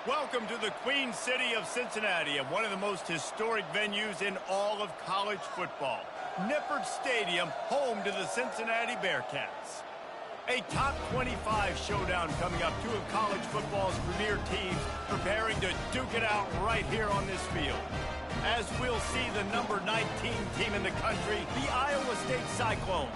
Welcome to the Queen City of Cincinnati and one of the most historic venues in all of college football. Nippert Stadium, home to the Cincinnati Bearcats. A top 25 showdown coming up. Two of college football's premier teams preparing to duke it out right here on this field. As we'll see the number 19 team in the country, the Iowa State Cyclones,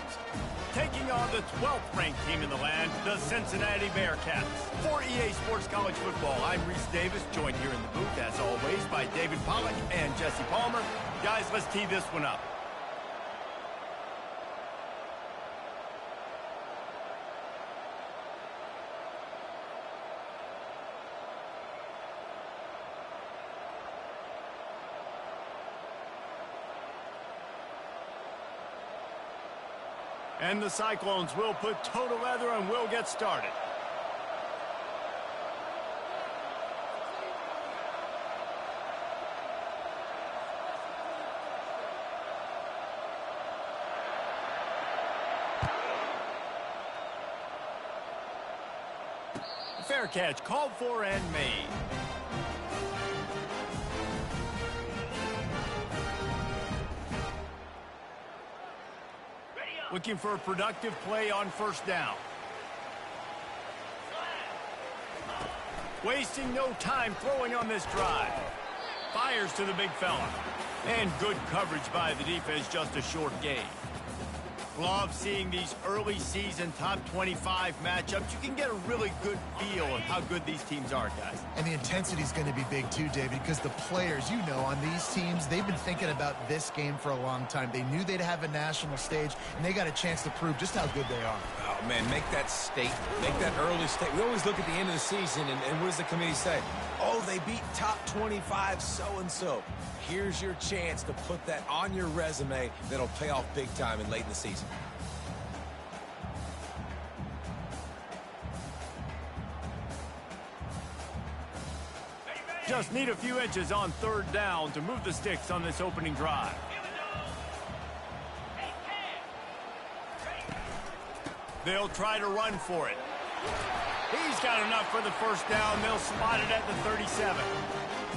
taking on the 12th ranked team in the land, the Cincinnati Bearcats. For EA Sports College Football, I'm Reese Davis, joined here in the booth, as always, by David Pollack and Jesse Palmer. Guys, let's tee this one up. And the Cyclones will put toe to leather and will get started. Fair catch called for and made. Looking for a productive play on first down. Wasting no time throwing on this drive. Fires to the big fella. And good coverage by the defense, just a short gain. Love seeing these early season top 25 matchups. You can get a really good feel of how good these teams are, guys. And the intensity is going to be big too, David, because the players, you know, on these teams, they've been thinking about this game for a long time. They knew they'd have a national stage, and they got a chance to prove just how good they are. Oh, man, make that statement. Make that early statement. We always look at the end of the season, and what does the committee say? Oh, they beat top 25 so-and-so. Here's your chance to put that on your resume that'll pay off big time and late in the season. Just need a few inches on third down to move the sticks on this opening drive. They'll try to run for it. He's got enough for the first down. They'll spot it at the 37.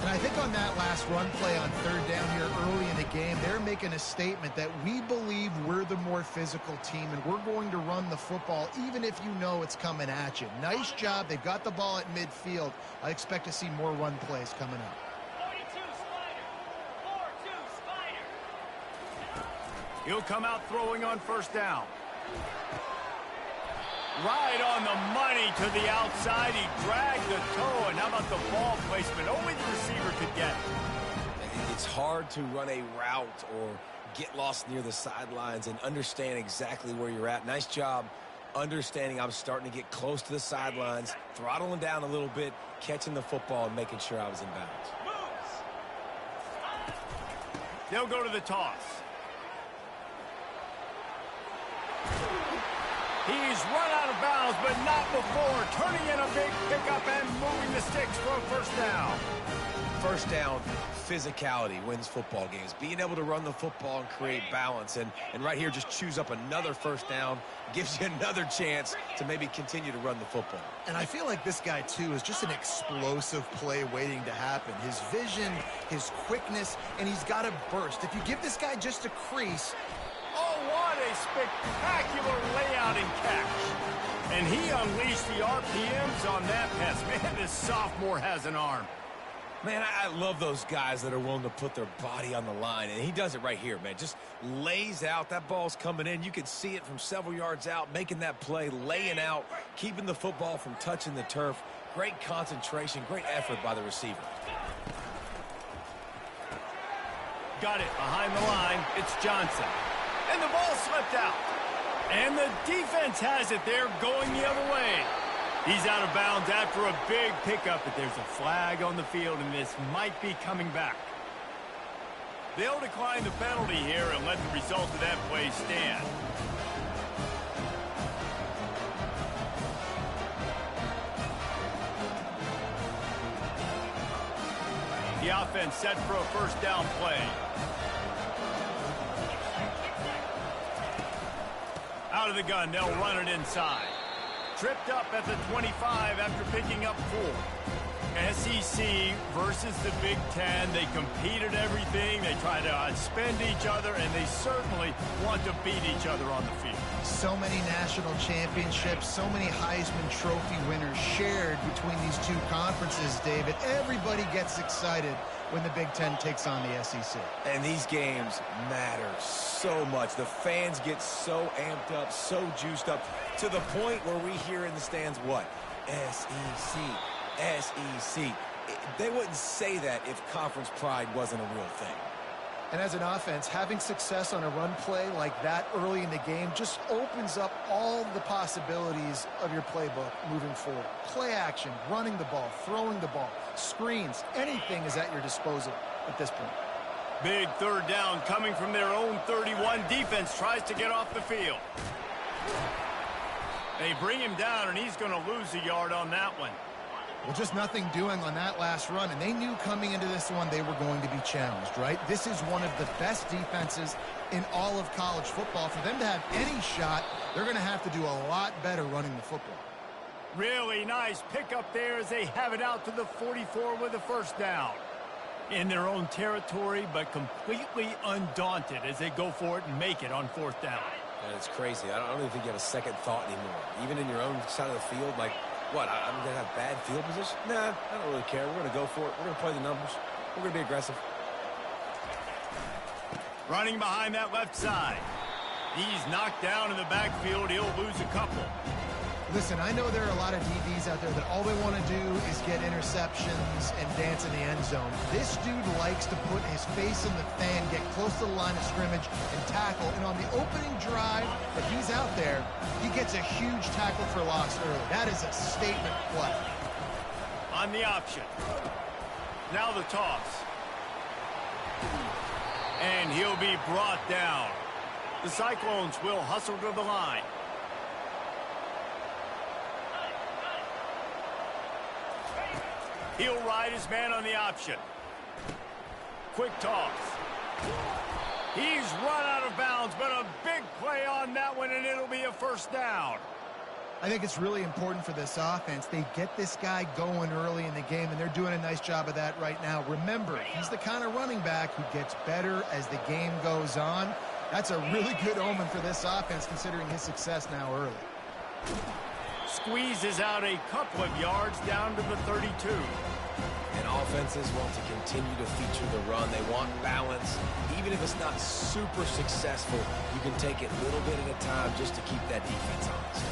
And I think on that last run play on third down here early in the game, they're making a statement that we believe we're the more physical team and we're going to run the football even if you know it's coming at you. Nice job. They've got the ball at midfield. I expect to see more run plays coming up. 42 Spider. 4-2 Spider. He'll come out throwing on first down. Right on the money to the outside. He dragged the toe, and how about the ball placement? Only the receiver could get it. It's hard to run a route or get lost near the sidelines and understand exactly where you're at. Nice job understanding I'm starting to get close to the sidelines, throttling down a little bit, catching the football, and making sure I was in bounds. They'll go to the toss. He's run out of bounds, but not before. Turning in a big pickup and moving the sticks for a first down. First down, physicality wins football games. Being able to run the football and create balance. And right here, just choose up another first down. Gives you another chance to maybe continue to run the football. And I feel like this guy, too, is just an explosive play waiting to happen. His vision, his quickness, and he's got a burst. If you give this guy just a crease... Oh, what a spectacular layout and catch. And he unleashed the RPMs on that pass. Man, this sophomore has an arm. Man, I love those guys that are willing to put their body on the line. And he does it right here, man. Just lays out. That ball's coming in. You can see it from several yards out, making that play, laying out, keeping the football from touching the turf. Great concentration, great effort by the receiver. Got it behind the line. It's Johnson. And the ball slipped out. And the defense has it there going the other way. He's out of bounds after a big pickup, but there's a flag on the field, and this might be coming back. They'll decline the penalty here and let the result of that play stand. The offense set for a first down play. Out of the gun, they'll run it inside. tripped up at the 25 after picking up 4. SEC versus the Big Ten. They compete at everything. They try to outspend each other, and they certainly want to beat each other on the field. So many national championships, so many Heisman Trophy winners shared between these two conferences, David. Everybody gets excited when the Big Ten takes on the SEC. And these games matter so much. The fans get so amped up, so juiced up, to the point where we hear in the stands, what? SEC. SEC. They wouldn't say that if conference pride wasn't a real thing. And as an offense, having success on a run play like that early in the game just opens up all the possibilities of your playbook moving forward. Play action, running the ball, throwing the ball, screens, anything is at your disposal at this point. Big third down coming from their own 31. Defense tries to get off the field. They bring him down, and he's going to lose a yard on that one. Well, just nothing doing on that last run, and they knew coming into this one they were going to be challenged, right? This is one of the best defenses in all of college football. For them to have any shot, they're going to have to do a lot better running the football. Really nice pickup there as they have it out to the 44 with a first down. In their own territory, but completely undaunted as they go for it and make it on fourth down. And it's crazy. I don't even think you have a second thought anymore. Even in your own side of the field, like, what, I'm going to have bad field position? Nah, I don't really care. We're going to go for it. We're going to play the numbers. We're going to be aggressive. Running behind that left side. He's knocked down in the backfield. He'll lose a couple. Listen, I know there are a lot of DBs out there that all they want to do is get interceptions and dance in the end zone. This dude likes to put his face in the fan, get close to the line of scrimmage, and tackle. And on the opening drive that he's out there, he gets a huge tackle for loss early. That is a statement play. On the option. Now the toss. And he'll be brought down. The Cyclones will hustle to the line. He'll ride his man on the option. Quick toss. He's run out of bounds, but a big play on that one, and it'll be a first down. I think it's really important for this offense. They get this guy going early in the game, and they're doing a nice job of that right now. Remember, he's the kind of running back who gets better as the game goes on. That's a really good omen for this offense, considering his success now early. Squeezes out a couple of yards down to the 32. And offenses want to continue to feature the run. They want balance. Even if it's not super successful, you can take it little bit at a time just to keep that defense honest.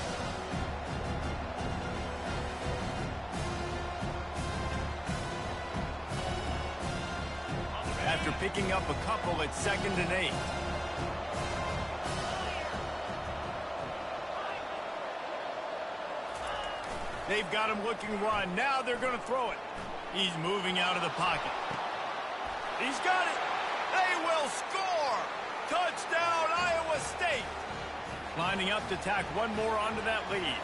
After picking up a couple at 2nd and 8. They've got him looking run. Now they're going to throw it. He's moving out of the pocket. He's got it. They will score. Touchdown, Iowa State. Lining up to tack one more onto that lead.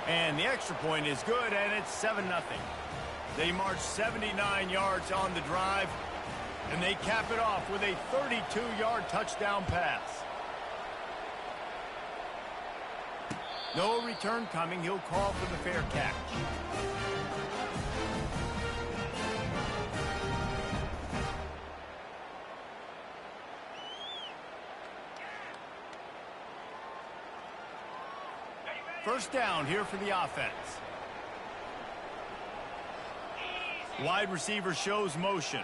And the extra point is good, and it's 7-0. They march 79 yards on the drive, and they cap it off with a 32-yard touchdown pass. No return coming. He'll call for the fair catch. First down here for the offense. Wide receiver shows motion.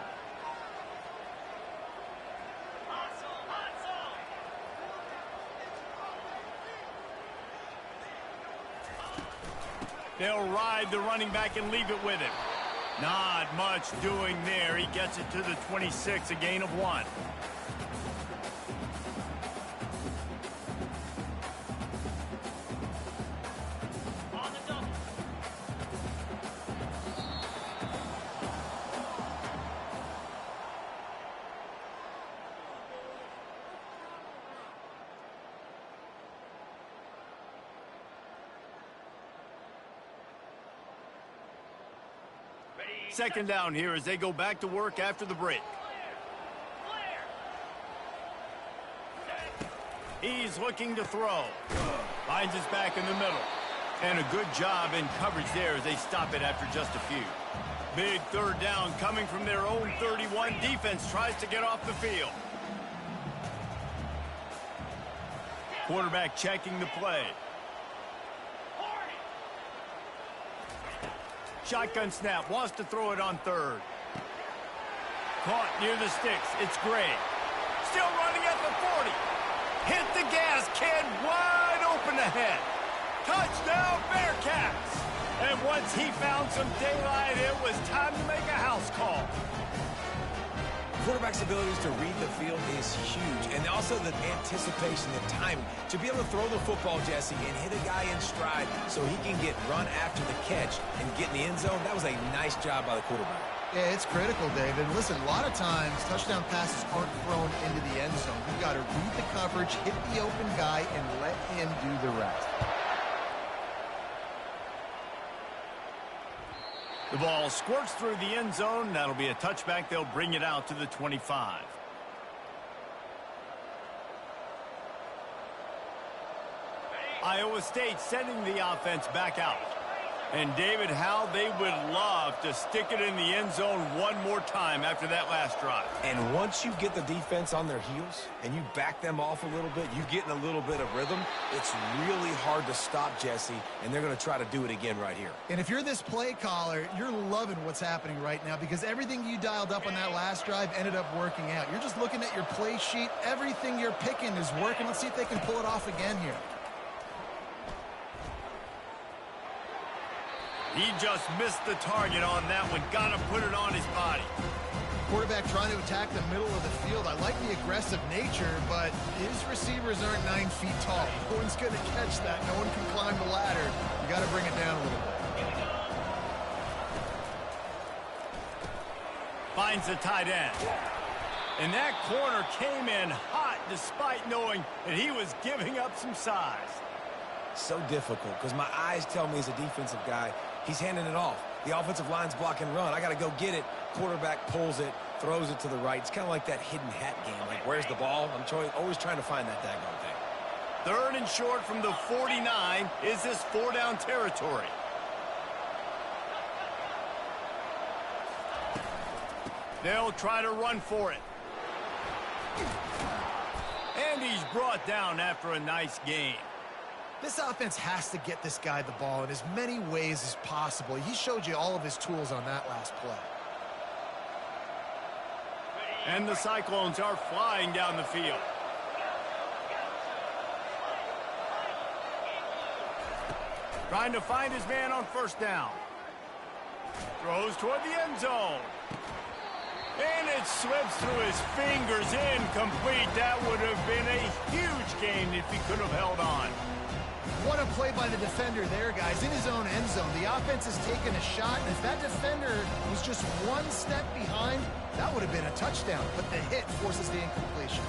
They'll ride the running back and leave it with him. Not much doing there. He gets it to the 26, a gain of 1. Second down here as they go back to work after the break. He's looking to throw. Finds his back in the middle. And a good job in coverage there as they stop it after just a few. Big third down coming from their own 31. Defense tries to get off the field. Quarterback checking the play. Shotgun snap. Wants to throw it on third. Caught near the sticks. It's Gray. Still running at the 40. Hit the gas. Kid wide open ahead. Touchdown Bearcats. And once he found some daylight, it was time to make a house call. Quarterback's abilities to read the field is huge, and also the anticipation, the timing. To be able to throw the football, Jesse, and hit a guy in stride so he can get run after the catch and get in the end zone, that was a nice job by the quarterback. Yeah, it's critical, David. Listen, a lot of times, touchdown passes aren't thrown into the end zone. You've got to read the coverage, hit the open guy, and let him do the rest. The ball squirts through the end zone. That'll be a touchback. They'll bring it out to the 25. Iowa State sending the offense back out. And David, how they would love to stick it in the end zone one more time after that last drive. And once you get the defense on their heels and you back them off a little bit, you get in a little bit of rhythm, it's really hard to stop, Jesse, and they're going to try to do it again right here. And if you're this play caller, you're loving what's happening right now because everything you dialed up on that last drive ended up working out. You're just looking at your play sheet. Everything you're picking is working. Let's see if they can pull it off again here. He just missed the target on that one. Got to put it on his body. Quarterback trying to attack the middle of the field. I like the aggressive nature, but his receivers aren't 9 feet tall. No one's going to catch that. No one can climb the ladder. You got to bring it down a little bit. Finds the tight end. And that corner came in hot despite knowing that he was giving up some size. So difficult because my eyes tell me as a defensive guy, he's handing it off. The offensive line's block and run. I got to go get it. Quarterback pulls it, throws it to the right. It's kind of like that hidden hat game. Like, where's the ball? I'm always trying to find that daggone thing. Third and short from the 49. Is this 4-down territory? They'll try to run for it. And he's brought down after a nice game. This offense has to get this guy the ball in as many ways as possible. He showed you all of his tools on that last play. And the Cyclones are flying down the field. Trying to find his man on first down. Throws toward the end zone. And it slips through his fingers, incomplete. That would have been a huge gain if he could have held on. What a play by the defender there, guys. In his own end zone, the offense has taken a shot, and if that defender was just one step behind, that would have been a touchdown. But the hit forces the incompletion.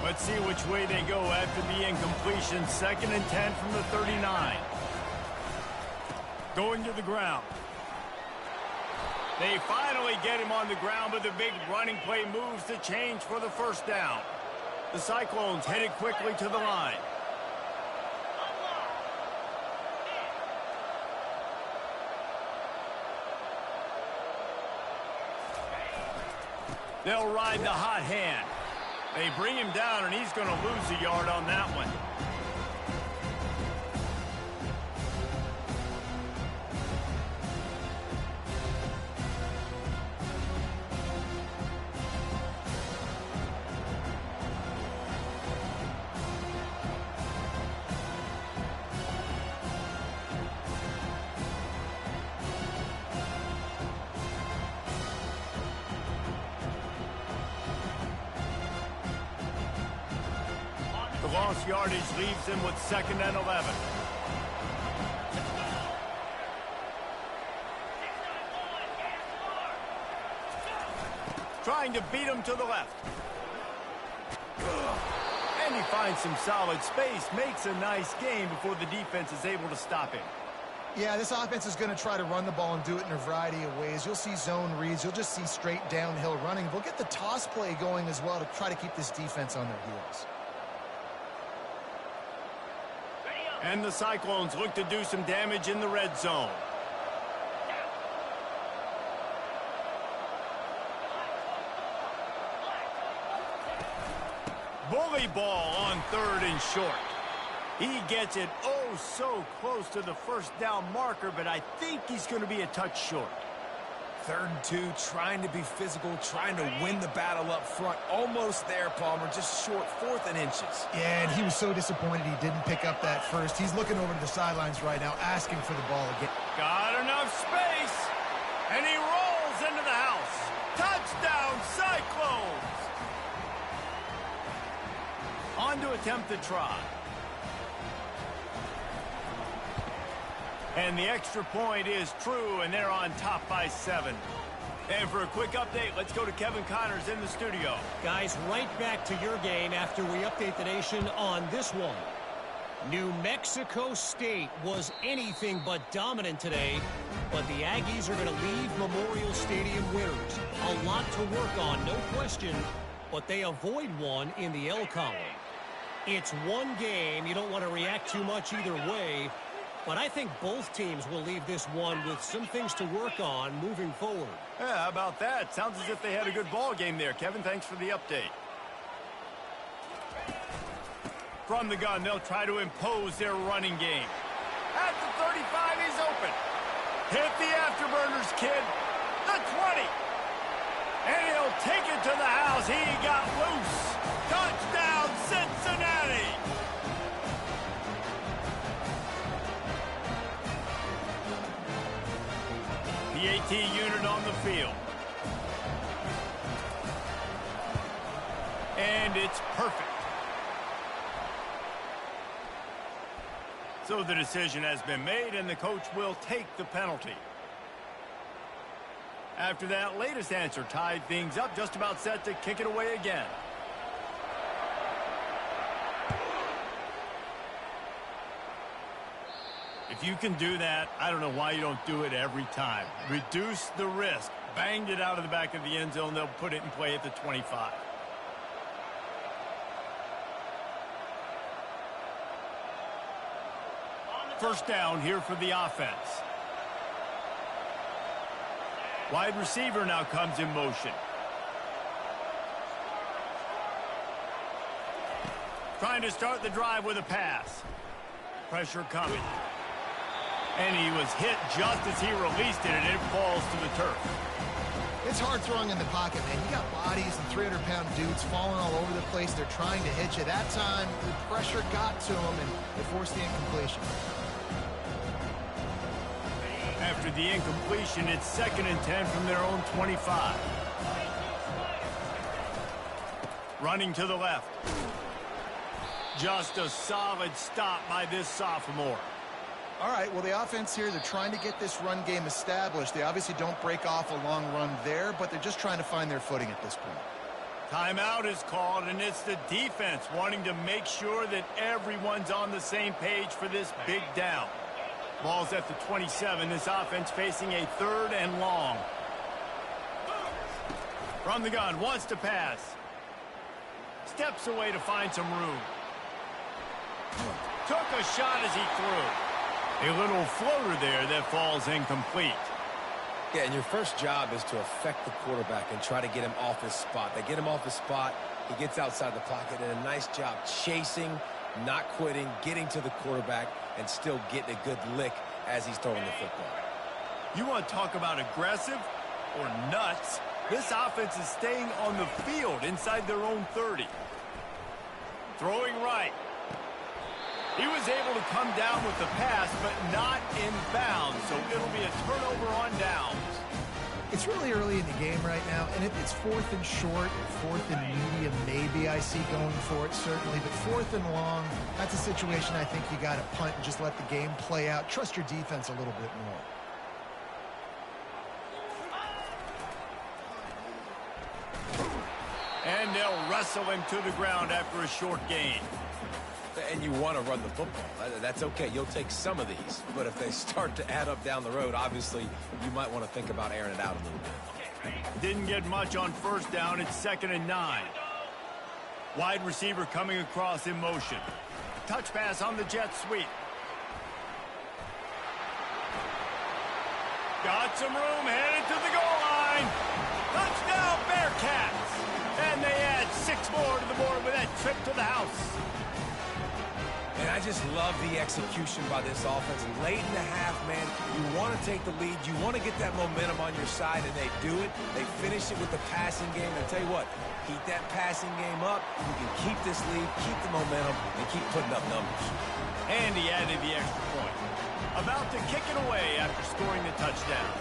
Let's see which way they go after the incompletion. 2nd and 10 from the 39. Going to the ground. They finally get him on the ground, but the big running play moves the change for the first down. The Cyclones headed quickly to the line. They'll ride the hot hand. They bring him down, and he's going to lose a yard on that one. The lost yardage leaves him with 2nd and 11. Trying to beat him to the left. And he finds some solid space, makes a nice game before the defense is able to stop him. Yeah, this offense is going to try to run the ball and do it in a variety of ways. You'll see zone reads. You'll just see straight downhill running. They'll get the toss play going as well to try to keep this defense on their heels. And the Cyclones look to do some damage in the red zone. Bully ball on 3rd and short. He gets it oh so close to the first down marker, but I think he's going to be a touch short. 3rd and 2, trying to be physical, trying to win the battle up front. Almost there, Palmer, just short, 4th and inches. Yeah, and he was so disappointed he didn't pick up that first. He's looking over to the sidelines right now, asking for the ball again. Got enough space, and he rolls into the house. Touchdown, Cyclones! On to attempt the try. And the extra point is true, and they're on top by 7. And for a quick update, let's go to Kevin Connors in the studio. Guys, right back to your game after we update the nation on this one. New Mexico State was anything but dominant today, but the Aggies are going to leave Memorial Stadium winners. A lot to work on, no question, but they avoid one in the L column. It's one game. You don't want to react too much either way. But I think both teams will leave this one with some things to work on moving forward. Yeah, how about that? Sounds as if they had a good ball game there. Kevin, thanks for the update. From the gun, they'll try to impose their running game. At the 35, he's open. Hit the afterburners, kid. The 20. And he'll take it to the house. He got loose. Touchdown, Cincinnati. The AT unit on the field. And it's perfect. So the decision has been made, and the coach will take the penalty. After that latest answer tied things up, just about set to kick it away again. If you can do that, I don't know why you don't do it every time. Reduce the risk. Banged it out of the back of the end zone. They'll put it in play at the 25. First down here for the offense. Wide receiver now comes in motion. Trying to start the drive with a pass. Pressure coming. And he was hit just as he released it, and it falls to the turf. It's hard throwing in the pocket, man. You got bodies and 300-pound dudes falling all over the place. They're trying to hit you. That time, the pressure got to him, and it forced the incompletion. After the incompletion, it's 2nd and 10 from their own 25. Running to the left. Just a solid stop by this sophomore. All right, well, the offense here, they're trying to get this run game established. They obviously don't break off a long run there, but they're just trying to find their footing at this point. Timeout is called, and it's the defense wanting to make sure that everyone's on the same page for this big down. Ball's at the 27. This offense facing a 3rd and long. From the gun, wants to pass. Steps away to find some room. Took a shot as he threw. A little floater there that falls incomplete. Yeah, and your first job is to affect the quarterback and try to get him off his spot. They get him off his spot. He gets outside the pocket, and a nice job chasing, not quitting, getting to the quarterback, and still getting a good lick as he's throwing the football. You want to talk about aggressive or nuts? This offense is staying on the field inside their own 30. Throwing right. He was able to come down with the pass, but not in bounds, so it'll be a turnover on downs. It's really early in the game right now, and if it's 4th and short, 4th and medium, maybe I see going for it, certainly. But 4th and long, that's a situation I think you got to punt and just let the game play out. Trust your defense a little bit more. And they'll wrestle him to the ground after a short gain. And you want to run the football. That's okay. You'll take some of these. But if they start to add up down the road, obviously, you might want to think about airing it out a little bit. Didn't get much on first down. It's 2nd and 9. Wide receiver coming across in motion. Touch pass on the jet sweep. Got some room, headed to the goal line. Touchdown, Bearcats. And they add 6 more to the board with that trip to the house. And I just love the execution by this offense. Late in the half, man, you want to take the lead. You want to get that momentum on your side, and they do it. They finish it with the passing game. And I tell you what, keep that passing game up. You can keep this lead, keep the momentum, and keep putting up numbers. And he added the extra point. About to kick it away after scoring the touchdown.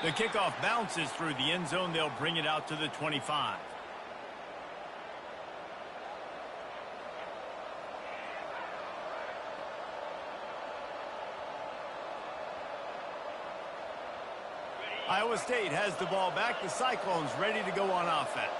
The kickoff bounces through the end zone. They'll bring it out to the 25. Iowa State has the ball back. The Cyclones ready to go on offense.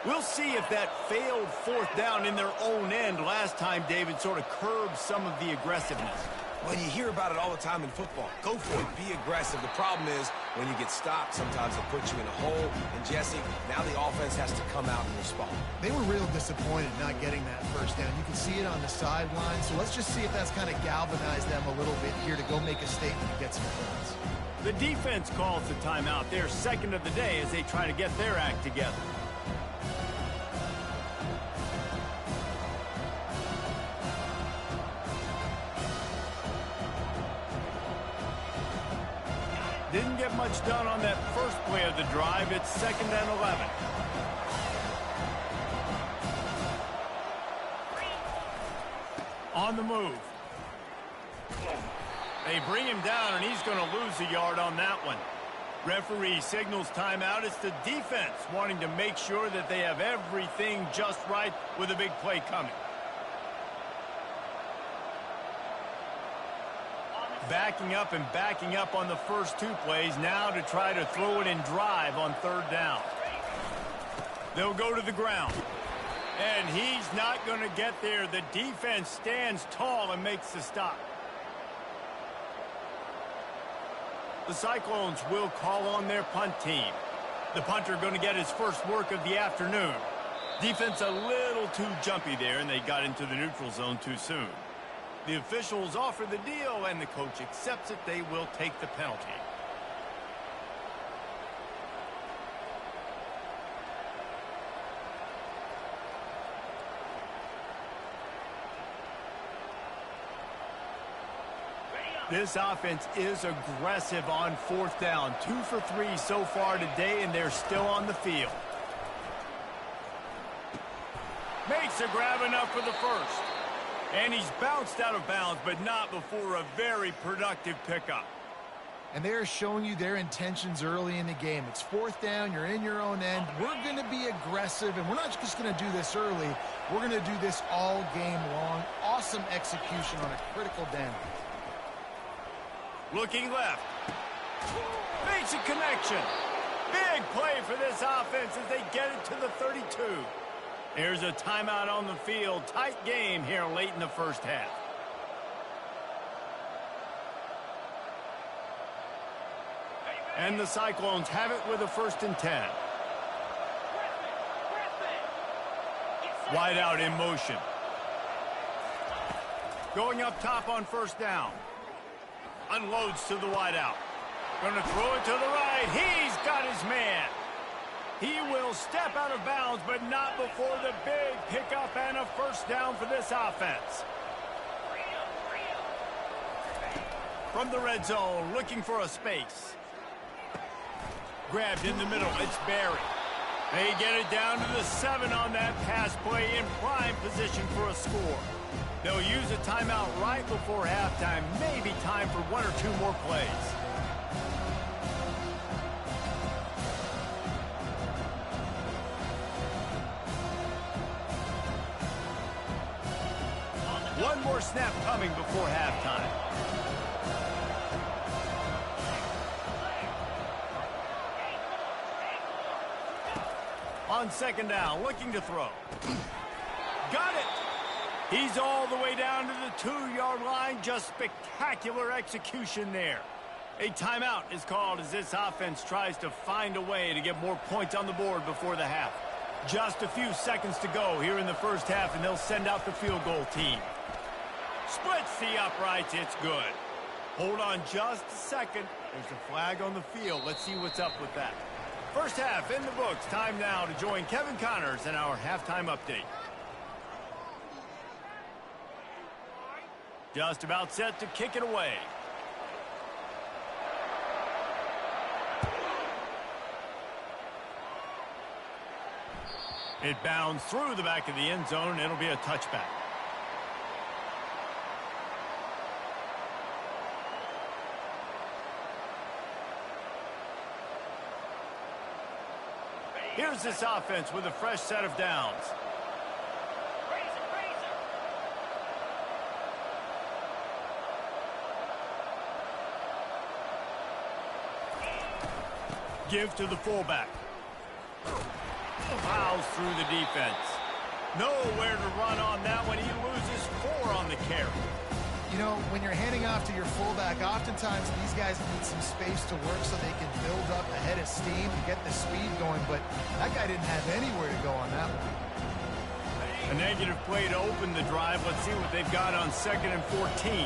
We'll see if that failed 4th down in their own end last time, David, sort of curbed some of the aggressiveness. Well, you hear about it all the time in football. Go for it. Be aggressive. The problem is when you get stopped, sometimes it puts you in a hole. And, Jesse, now the offense has to come out and respond. They were real disappointed not getting that first down. You can see it on the sideline. So let's just see if that's kind of galvanized them a little bit here to go make a statement and get some points. The defense calls the timeout. Their second of the day as they try to get their act together. Didn't get much done on that first play of the drive. It's 2nd and 11. On the move. They bring him down, and he's going to lose a yard on that one. Referee signals timeout. It's the defense wanting to make sure that they have everything just right with a big play coming. Backing up and backing up on the first 2 plays now to try to throw it and drive on 3rd down. They'll go to the ground. And he's not going to get there. The defense stands tall and makes the stop. The Cyclones will call on their punt team. The punter going to get his first work of the afternoon. Defense a little too jumpy there, and they got into the neutral zone too soon. The officials offer the deal, and the coach accepts it. They will take the penalty. This offense is aggressive on 4th down. 2 for 3 so far today, and they're still on the field. Makes a grab enough for the first. And he's bounced out of bounds, but not before a very productive pickup. And they're showing you their intentions early in the game. It's 4th down. You're in your own end. We're going to be aggressive, and we're not just going to do this early. We're going to do this all game long. Awesome execution on a critical down. Looking left. Makes a connection. Big play for this offense as they get it to the 32. Here's a timeout on the field. Tight game here late in the first half. And the Cyclones have it with a 1st and 10. Wide out in motion. Going up top on 1st down. Unloads to the wide out. Going to throw it to the right. He's got his man. He will step out of bounds, but not before the big pickup and a 1st down for this offense. From the red zone, looking for a space. Grabbed in the middle. It's Barry. They get it down to the 7 on that pass play in prime position for a score. They'll use a timeout right before halftime. Maybe time for 1 or 2 more plays. One more snap coming before halftime. On 2nd down, looking to throw. Got it! He's all the way down to the 2-yard line. Just spectacular execution there. A timeout is called as this offense tries to find a way to get more points on the board before the half. Just a few seconds to go here in the first half, and they'll send out the field goal team. Splits the uprights. It's good. Hold on just a second. There's a flag on the field. Let's see what's up with that. First half in the books. Time now to join Kevin Connors in our halftime update. Just about set to kick it away. It bounds through the back of the end zone. It'll be a touchback. Here's this offense with a fresh set of downs. Give to the fullback. Plows through the defense. Nowhere to run on that one. He loses 4 on the carry. You know, when you're handing off to your fullback, oftentimes these guys need some space to work so they can build up a head of steam and get the speed going, but that guy didn't have anywhere to go on that one. A negative play to open the drive. Let's see what they've got on 2nd and 14.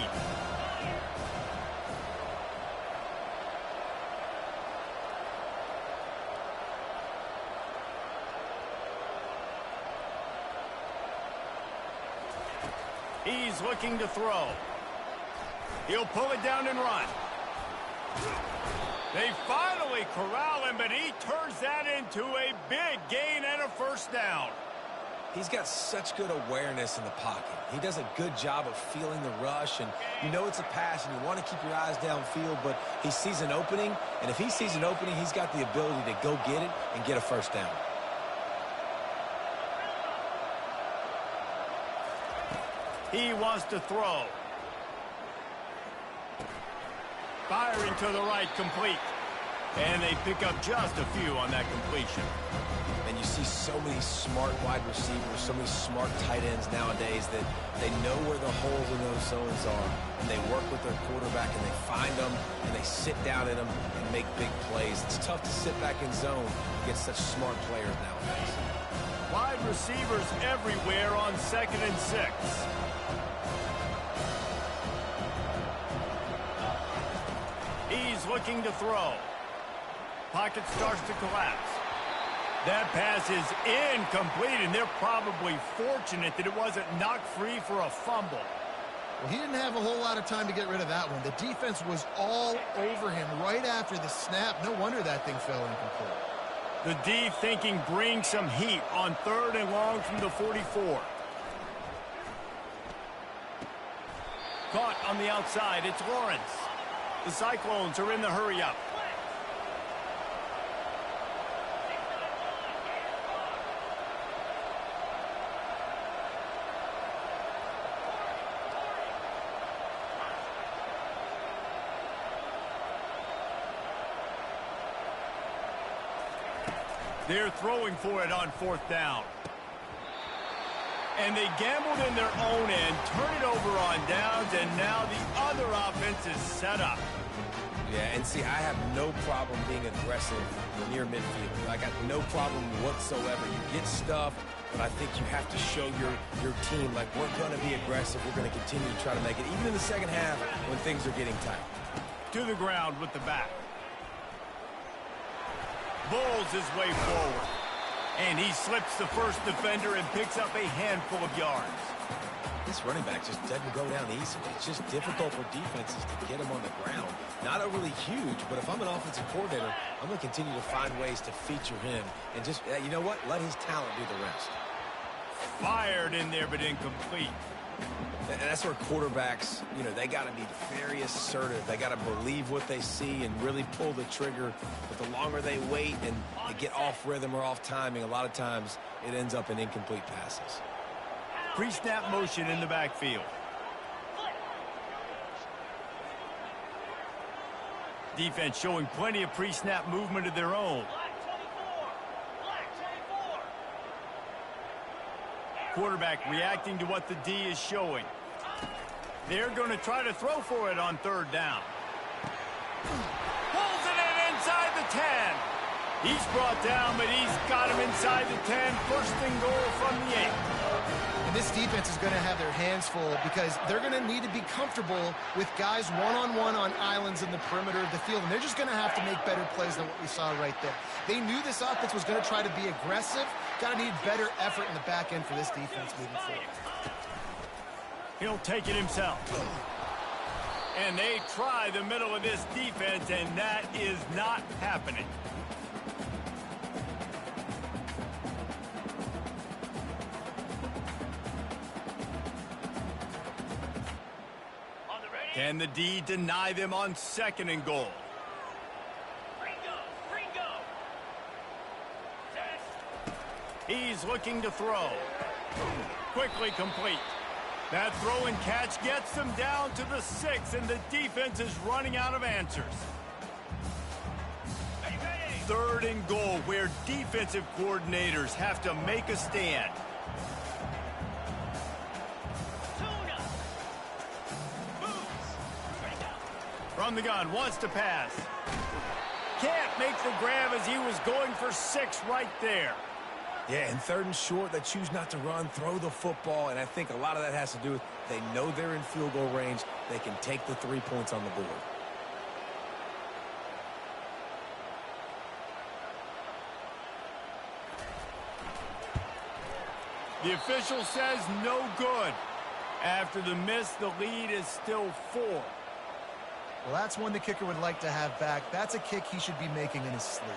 He's looking to throw. He'll pull it down and run. They finally corral him, but he turns that into a big gain and a first down. He's got such good awareness in the pocket. He does a good job of feeling the rush, and you know it's a pass, and you want to keep your eyes downfield, but he sees an opening, and if he sees an opening, he's got the ability to go get it and get a first down. He wants to throw. Firing to the right, complete. And they pick up just a few on that completion. And you see so many smart wide receivers, so many smart tight ends nowadays that they know where the holes in those zones are, and they work with their quarterback, and they find them, and they sit down in them and make big plays. It's tough to sit back in zone against such smart players nowadays. Wide receivers everywhere on 2nd and 6. He's looking to throw. Pocket starts to collapse. That pass is incomplete, and they're probably fortunate that it wasn't knocked free for a fumble. Well, he didn't have a whole lot of time to get rid of that one. The defense was all over him right after the snap. No wonder that thing fell incomplete. The D thinking bring some heat on 3rd and long from the 44. Caught on the outside. It's Lawrence. The Cyclones are in the hurry-up. They're throwing for it on 4th down. And they gambled in their own end, turn it over on downs, and now the other offense is set up. Yeah, and see, I have no problem being aggressive near midfield. I got no problem whatsoever. You get stuff, but I think you have to show your team, like, we're going to be aggressive. We're going to continue to try to make it, even in the second half when things are getting tight. To the ground with the back. Bowls his way forward. And he slips the first defender and picks up a handful of yards. This running back just doesn't go down easily. It's just difficult for defenses to get him on the ground. Not overly huge, but if I'm an offensive coordinator, I'm going to continue to find ways to feature him. And just, you know what? Let his talent do the rest. Fired in there, but incomplete. And that's where quarterbacks, you know, they got to be very assertive. They got to believe what they see and really pull the trigger. But the longer they wait and they get off rhythm or off timing, a lot of times it ends up in incomplete passes. Pre-snap motion in the backfield. Defense showing plenty of pre-snap movement of their own. Quarterback reacting to what the D is showing. They're going to try to throw for it on 3rd down. Pulls it in inside the 10. He's brought down, but he's got him inside the 10. First and goal from the 8. And this defense is going to have their hands full because they're going to need to be comfortable with guys one-on-one on islands in the perimeter of the field. And they're just going to have to make better plays than what we saw right there. They knew this offense was going to try to be aggressive. Got to need better effort in the back end for this defense moving forward. He'll take it himself. And they try the middle of this defense, and that is not happening. Can the D deny them on second and goal? He's looking to throw. Quickly complete. That throw and catch gets them down to the 6, and the defense is running out of answers. Third and goal, where defensive coordinators have to make a stand. From the gun, wants to pass. Can't make the grab as he was going for 6 right there. Yeah, and third and short, they choose not to run, throw the football, and I think a lot of that has to do with they know they're in field goal range. They can take the 3 points on the board. The official says no good. After the miss, the lead is still 4. Well, that's one the kicker would like to have back. That's a kick he should be making in his sleep.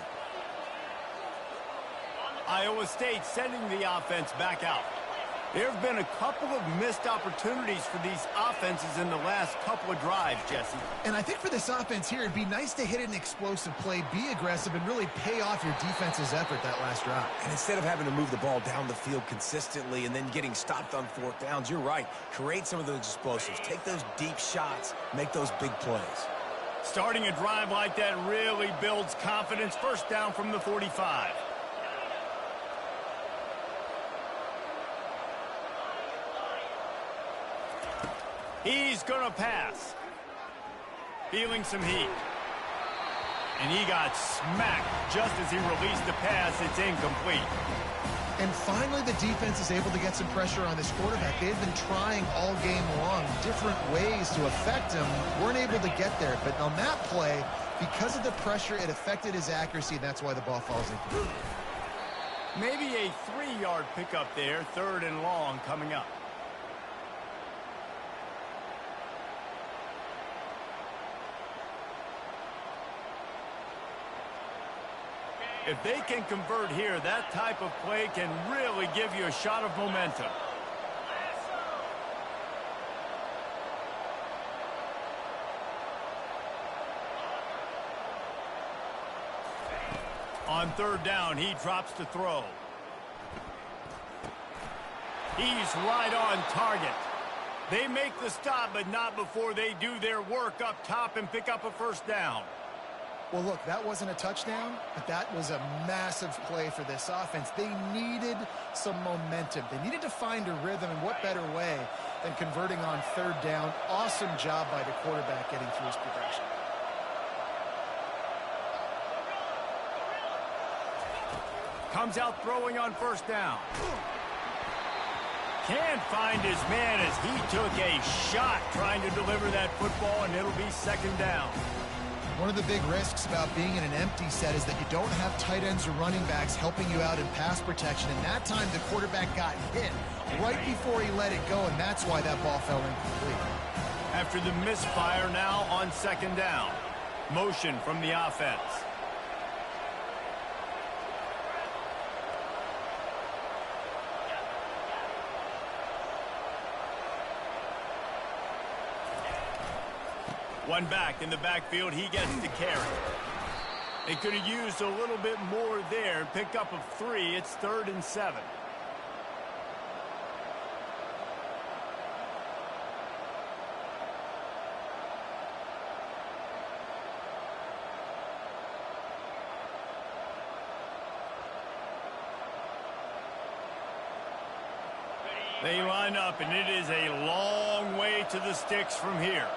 Iowa State sending the offense back out. There have been a couple of missed opportunities for these offenses in the last couple of drives, Jesse. And I think for this offense here, it'd be nice to hit an explosive play, be aggressive, and really pay off your defense's effort that last drive. And instead of having to move the ball down the field consistently and then getting stopped on 4th downs, you're right. Create some of those explosives. Take those deep shots. Make those big plays. Starting a drive like that really builds confidence. First down from the 45. He's going to pass. Feeling some heat. And he got smacked just as he released the pass. It's incomplete. And finally, the defense is able to get some pressure on this quarterback. They've been trying all game long different ways to affect him. Weren't able to get there. But on that play, because of the pressure, it affected his accuracy, and that's why the ball falls incomplete. Maybe a 3-yard pickup there. 3rd and long coming up. If they can convert here, that type of play can really give you a shot of momentum. On 3rd down, he drops to throw. He's right on target. They make the stop, but not before they do their work up top and pick up a 1st down. Well, look, that wasn't a touchdown, but that was a massive play for this offense. They needed some momentum. They needed to find a rhythm, and what better way than converting on 3rd down. Awesome job by the quarterback getting through his progression. Comes out throwing on 1st down. Can't find his man as he took a shot trying to deliver that football, and it'll be 2nd down. One of the big risks about being in an empty set is that you don't have tight ends or running backs helping you out in pass protection. And that time the quarterback got hit right before he let it go, and that's why that ball fell incomplete. After the misfire, now on 2nd down. Motion from the offense. One back in the backfield, he gets to carry. They could have used a little bit more there. Pick up of 3. It's 3rd and 7. They line up, and it is a long way to the sticks from here.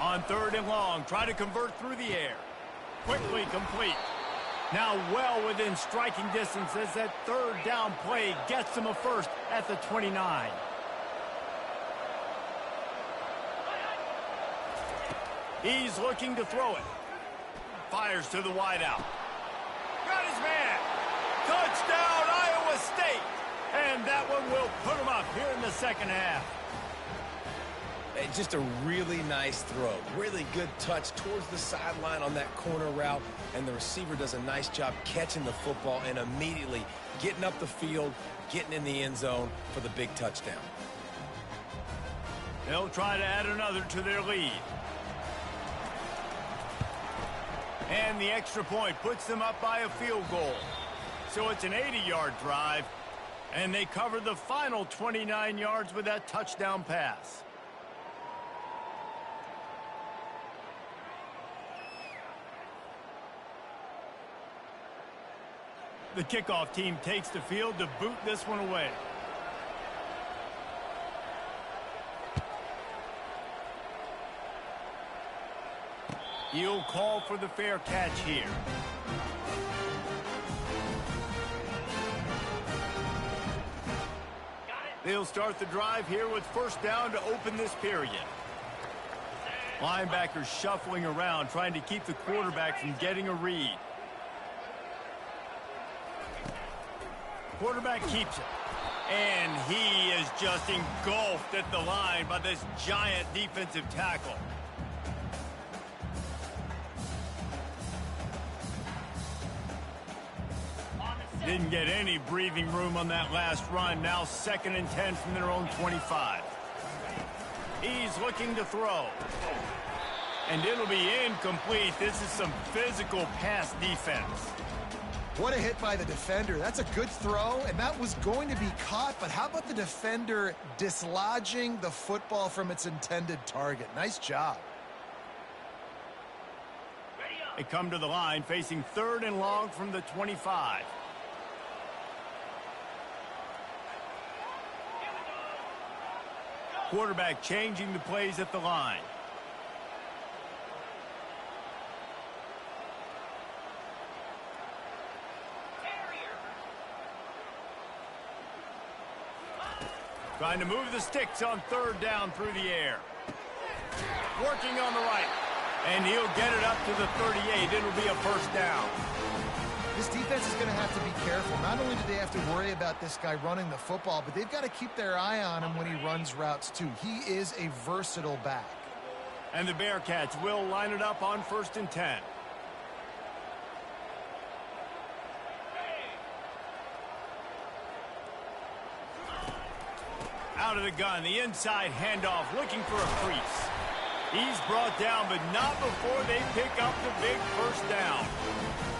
On 3rd and long, try to convert through the air. Quickly complete. Now well within striking distance as that third down play gets him a first at the 29. He's looking to throw it. Fires to the wideout. Got his man. Touchdown, Iowa State. And that one will put him up here in the second half. Just a really nice throw. Really good touch towards the sideline on that corner route. And the receiver does a nice job catching the football and immediately getting up the field, getting in the end zone for the big touchdown. They'll try to add another to their lead. And the extra point puts them up by a field goal. So it's an 80-yard drive. And they cover the final 29 yards with that touchdown pass. The kickoff team takes the field to boot this one away. He'll call for the fair catch here. They'll start the drive here with first down to open this period. Linebackers shuffling around, trying to keep the quarterback from getting a read. Quarterback keeps it. And he is just engulfed at the line by this giant defensive tackle. Didn't get any breathing room on that last run. Now 2nd and 10 from their own 25. He's looking to throw. And it'll be incomplete. This is some physical pass defense. What a hit by the defender. That's a good throw, and that was going to be caught, but how about the defender dislodging the football from its intended target? Nice job. They come to the line facing 3rd and long from the 25. Quarterback changing the plays at the line. Trying to move the sticks on 3rd down through the air. Working on the right. And he'll get it up to the 38. It'll be a first down. This defense is going to have to be careful. Not only do they have to worry about this guy running the football, but they've got to keep their eye on him when he runs routes too. He is a versatile back. And the Bearcats will line it up on 1st and 10. Out of the gun, the inside handoff, looking for a crease. He's brought down, but not before they pick up the big first down.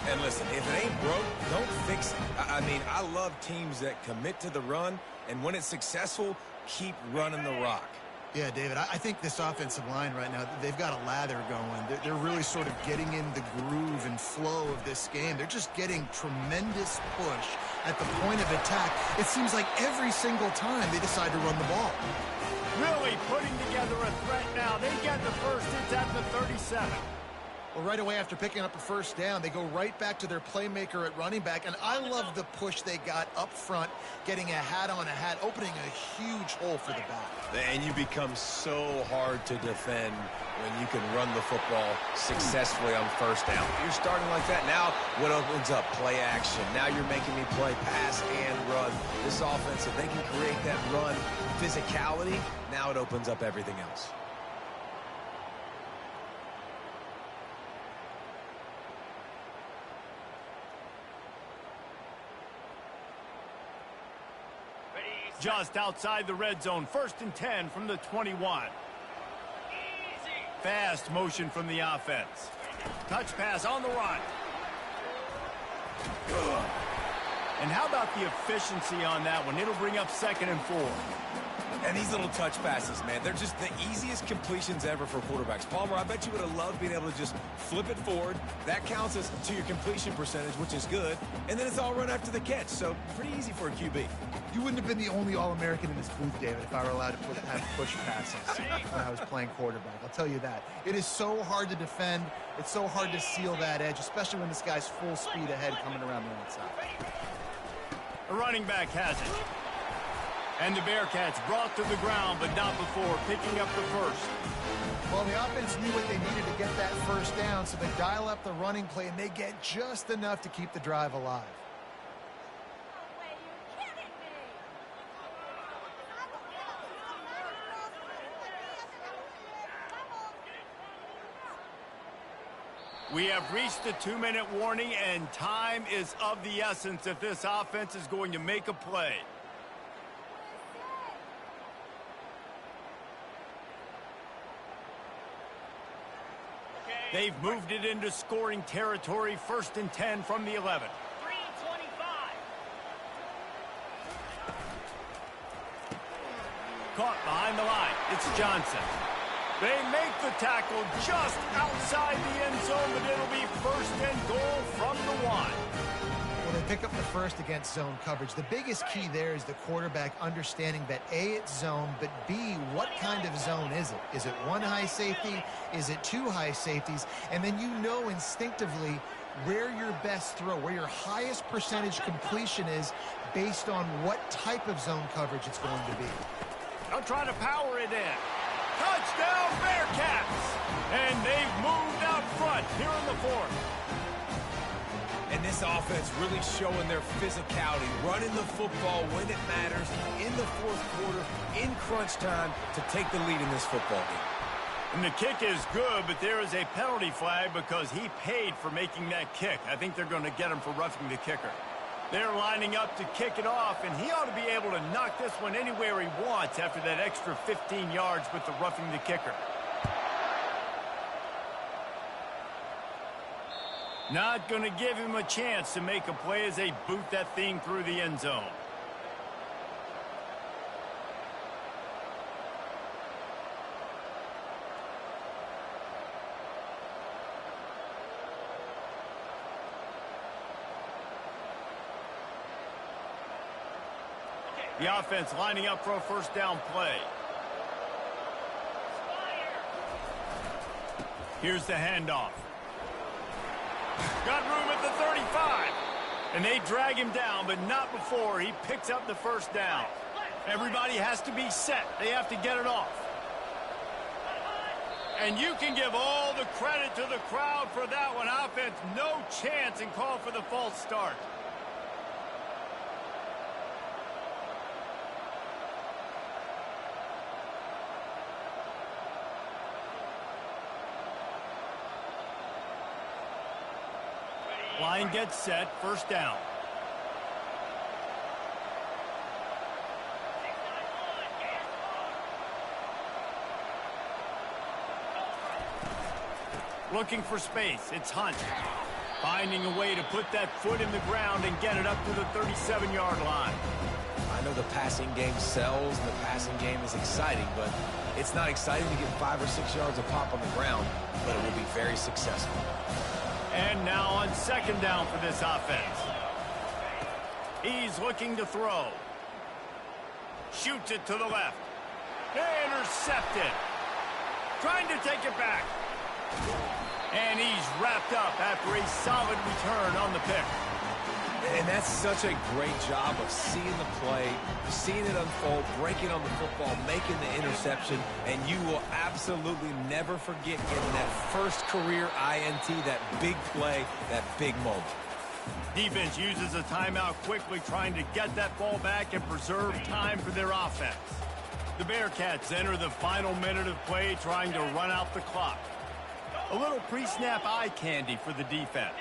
And listen, if it ain't broke, don't fix it. I mean, I love teams that commit to the run, and when it's successful, keep running the rock. Yeah, David, I think this offensive line right now, they've got a lather going. They're really sort of getting in the groove and flow of this game. They're just getting tremendous push at the point of attack. It seems like every single time they decide to run the ball. Really putting together a threat now. They get the first. It's at the 37. Well, right away after picking up a first down, they go right back to their playmaker at running back. And I love the push they got up front, getting a hat on a hat, opening a huge hole for the back. And you become so hard to defend when you can run the football successfully on first down. You're starting like that. Now what opens up? Play action. Now you're making me play pass and run. This offense, if they can create that run physicality, now it opens up everything else. Just outside the red zone, 1st and 10 from the 21. Fast motion from the offense. Touch pass on the run. And how about the efficiency on that one? It'll bring up 2nd and 4. And these little touch passes, man, they're just the easiest completions ever for quarterbacks. Palmer, I bet you would have loved being able to just flip it forward. That counts as to your completion percentage, which is good. And then it's all run after the catch, so pretty easy for a QB. You wouldn't have been the only All-American in this booth, David, if I were allowed to have push passes when I was playing quarterback. I'll tell you that. It is so hard to defend. It's so hard to seal that edge, especially when this guy's full speed ahead coming around the outside. A running back has it. And the Bearcats brought to the ground, but not before picking up the first. Well, the offense knew what they needed to get that first down, so they dial up the running play, and they get just enough to keep the drive alive. We have reached the 2-minute warning, and time is of the essence if this offense is going to make a play. They've moved it into scoring territory, 1st and 10 from the 11. 3:25. Caught behind the line. It's Johnson. They make the tackle just outside the end zone, but it'll be 1st and goal from the 1. Well, they pick up the first against zone coverage. The biggest key there is the quarterback understanding that A, it's zone, but B, what kind of zone is it? Is it one high safety? Is it two high safeties? And then you know instinctively where your best throw, where your highest percentage completion is based on what type of zone coverage it's going to be. They'll try to power it in. Touchdown, Bearcats! And they've moved out front here in the 4th. And this offense really showing their physicality, running the football when it matters, in the 4th quarter, in crunch time, to take the lead in this football game. And the kick is good, but there is a penalty flag because he paid for making that kick. I think they're going to get him for roughing the kicker. They're lining up to kick it off, and he ought to be able to knock this one anywhere he wants after that extra 15 yards with the roughing the kicker. Not going to give him a chance to make a play as they boot that thing through the end zone. The offense lining up for a 1st down play. Here's the handoff. Got room at the 35. And they drag him down, but not before he picks up the 1st down. Everybody has to be set. They have to get it off. And you can give all the credit to the crowd for that one. Offense, no chance, and call for the false start. Line gets set, 1st down. Looking for space, it's Hunt. Finding a way to put that foot in the ground and get it up to the 37-yard line. I know the passing game sells and the passing game is exciting, but it's not exciting to get 5 or 6 yards of pop on the ground, but it will be very successful. And now on 2nd down for this offense. He's looking to throw. Shoots it to the left. Intercepted. Trying to take it back. And he's wrapped up after a solid return on the pick. And that's such a great job of seeing the play, seeing it unfold, breaking on the football, making the interception, and you will absolutely never forget getting that first career INT, that big play, that big moment. Defense uses a timeout quickly, trying to get that ball back and preserve time for their offense. The Bearcats enter the final minute of play, trying to run out the clock. A little pre-snap eye candy for the defense.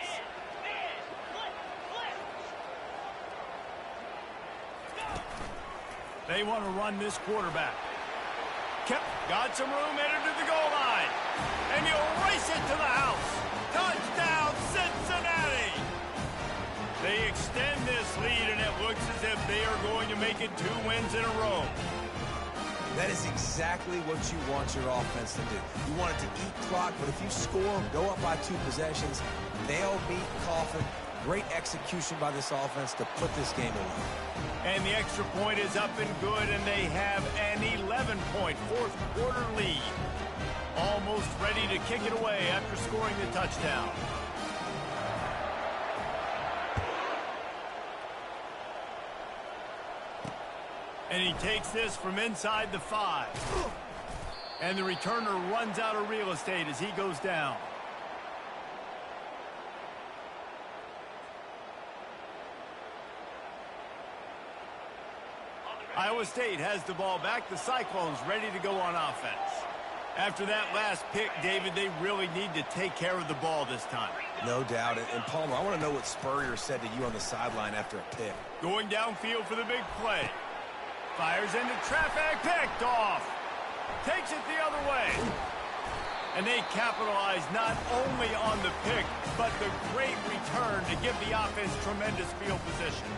They want to run this quarterback. Got some room, headed to the goal line. And you'll race it to the house. Touchdown, Cincinnati! They extend this lead, and it looks as if they are going to make it 2 wins in a row. That is exactly what you want your offense to do. You want it to eat clock, but if you score, go up by 2 possessions, nail, meet, coffin. Great execution by this offense to put this game away. And the extra point is up and good, and they have an 11-point fourth-quarter lead. Almost ready to kick it away after scoring the touchdown. And he takes this from inside the 5. And the returner runs out of real estate as he goes down. Iowa State has the ball back. The Cyclones ready to go on offense. After that last pick, David, they really need to take care of the ball this time. No doubt. And Palmer, I want to know what Spurrier said to you on the sideline after a pick. Going downfield for the big play. Fires into traffic, picked off. Takes it the other way. And they capitalize not only on the pick, but the great return to give the offense tremendous field position.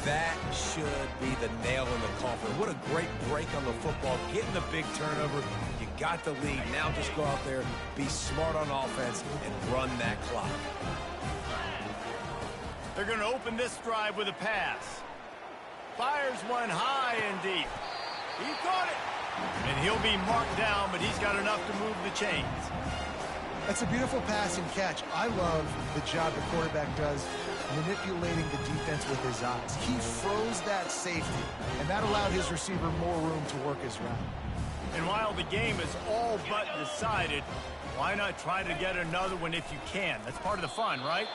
That should be the nail in the coffin. What a great break on the football. Getting the big turnover. You got the lead. Now just go out there, be smart on offense, and run that clock. They're going to open this drive with a pass. Fires one high and deep. He caught it. And he'll be marked down, but he's got enough to move the chains. That's a beautiful pass and catch. I love the job the quarterback does manipulating the defense with his eyes. He froze that safety, and that allowed his receiver more room to work his route. And while the game is all but decided, why not try to get another one if you can? That's part of the fun, right?